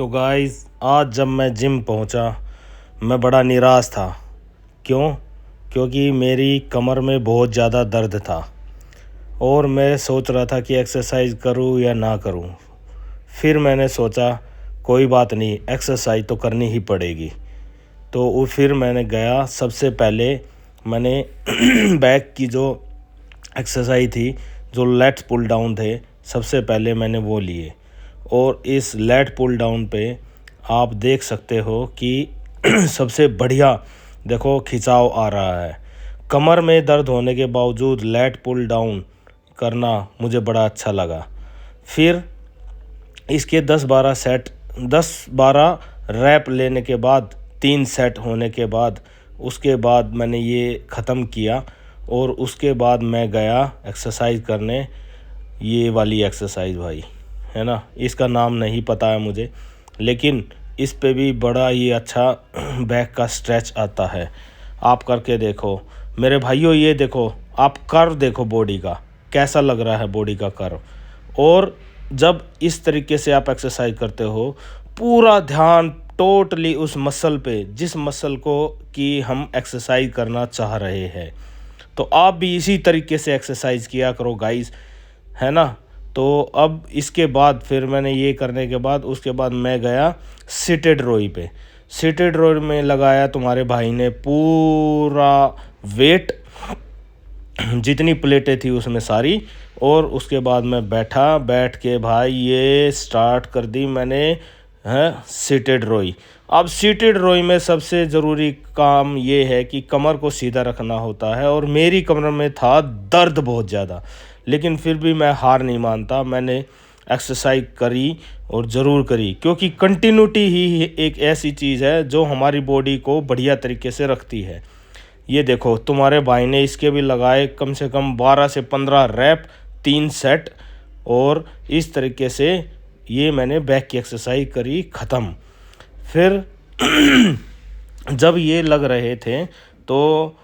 तो गाइस आज जब मैं जिम पहुंचा मैं बड़ा निराश था। क्यों? क्योंकि मेरी कमर में बहुत ज़्यादा दर्द था और मैं सोच रहा था कि एक्सरसाइज करूं या ना करूं। फिर मैंने सोचा कोई बात नहीं, एक्सरसाइज तो करनी ही पड़ेगी। तो वो फिर मैंने गया। सबसे पहले मैंने बैक की जो एक्सरसाइज थी, जो लेट्स पुल डाउन थे, सबसे पहले मैंने वो लिए। और इस लेट पुल डाउन पे आप देख सकते हो कि सबसे बढ़िया देखो खिंचाव आ रहा है। कमर में दर्द होने के बावजूद लेट पुल डाउन करना मुझे बड़ा अच्छा लगा। फिर इसके 10-12 रैप लेने के बाद 3 सेट होने के बाद उसके बाद मैंने ये ख़त्म किया। और उसके बाद मैं गया एक्सरसाइज करने। ये वाली एक्सरसाइज भाई, है ना, इसका नाम नहीं पता है मुझे, लेकिन इस पे भी बड़ा ही अच्छा बैक का स्ट्रेच आता है। आप करके देखो मेरे भाइयों। ये देखो, आप कर्व देखो बॉडी का, कैसा लग रहा है बॉडी का कर्व। और जब इस तरीके से आप एक्सरसाइज करते हो, पूरा ध्यान टोटली उस मसल पे, जिस मसल को कि हम एक्सरसाइज करना चाह रहे हैं। तो आप भी इसी तरीके से एक्सरसाइज किया करो गाइस, है ना। तो अब इसके बाद फिर मैंने ये करने के बाद उसके बाद मैं गया सीटेड रोई पे। सीटेड रोई में लगाया तुम्हारे भाई ने पूरा वेट, जितनी प्लेटें थी उसमें सारी। और उसके बाद मैं बैठ के भाई ये स्टार्ट कर दी मैंने, है, सीटेड रोई। अब सीटेड रोई में सबसे ज़रूरी काम ये है कि कमर को सीधा रखना होता है। और मेरी कमर में था दर्द बहुत ज़्यादा, लेकिन फिर भी मैं हार नहीं मानता। मैंने एक्सरसाइज करी और ज़रूर करी, क्योंकि कंटिन्यूटी ही एक ऐसी चीज़ है जो हमारी बॉडी को बढ़िया तरीके से रखती है। ये देखो तुम्हारे भाई ने इसके भी लगाए कम से कम 12 से 15 रैप, 3 सेट। और इस तरीके से ये मैंने बैक की एक्सरसाइज करी ख़त्म। फिर जब ये लग रहे थे तो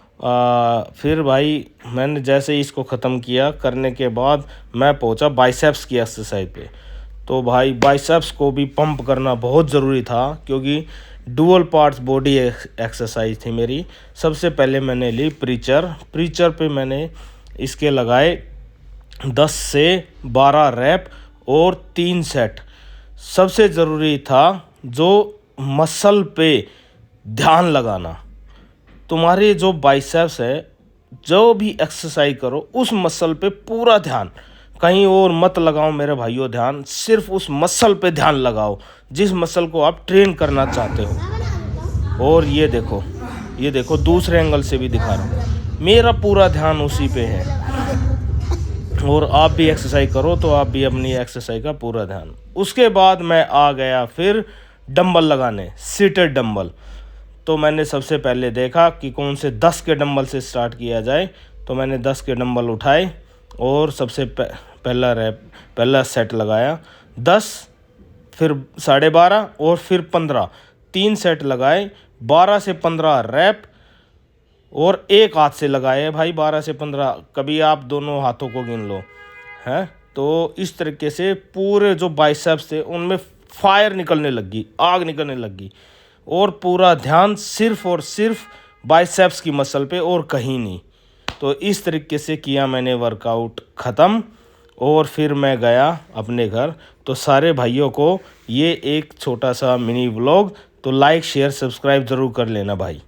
फिर भाई मैंने जैसे ही इसको ख़त्म किया करने के बाद मैं पहुंचा बाइसेप्स की एक्सरसाइज पे। तो भाई बाइसेप्स को भी पंप करना बहुत ज़रूरी था, क्योंकि डुअल पार्ट्स बॉडी एक्सरसाइज थी मेरी। सबसे पहले मैंने ली प्रीचर पे मैंने इसके लगाए 10 से 12 रैप और 3 सेट। सबसे ज़रूरी था जो मसल पे ध्यान लगाना। तुम्हारे जो बाइसेप्स है, जो भी एक्सरसाइज करो उस मसल पे पूरा ध्यान, कहीं और मत लगाओ मेरे भाइयों ध्यान। सिर्फ उस मसल पे ध्यान लगाओ जिस मसल को आप ट्रेन करना चाहते हो। और ये देखो दूसरे एंगल से भी दिखा रहा हूँ, मेरा पूरा ध्यान उसी पे है। और आप भी एक्सरसाइज करो तो आप भी अपनी एक्सरसाइज का पूरा ध्यान। उसके बाद मैं आ गया फिर डंबल लगाने, सीटेड डंबल। तो मैंने सबसे पहले देखा कि कौन से 10 के डंबल से स्टार्ट किया जाए। तो मैंने 10 के डंबल उठाए और सबसे पहला सेट लगाया 10, फिर 12.5 और फिर 15, 3 सेट लगाए। 12 से 15 रैप और एक हाथ से लगाए भाई 12 से 15, कभी आप दोनों हाथों को गिन लो, हैं। तो इस तरीके से पूरे जो बाइसेप्स थे उनमें फायर निकलने लगी, आग निकलने लगी। और पूरा ध्यान सिर्फ और सिर्फ बाइसेप्स की मसल पे और कहीं नहीं। तो इस तरीके से किया मैंने वर्कआउट ख़त्म। और फिर मैं गया अपने घर। तो सारे भाइयों को ये एक छोटा सा मिनी व्लॉग, तो लाइक शेयर सब्सक्राइब ज़रूर कर लेना भाई।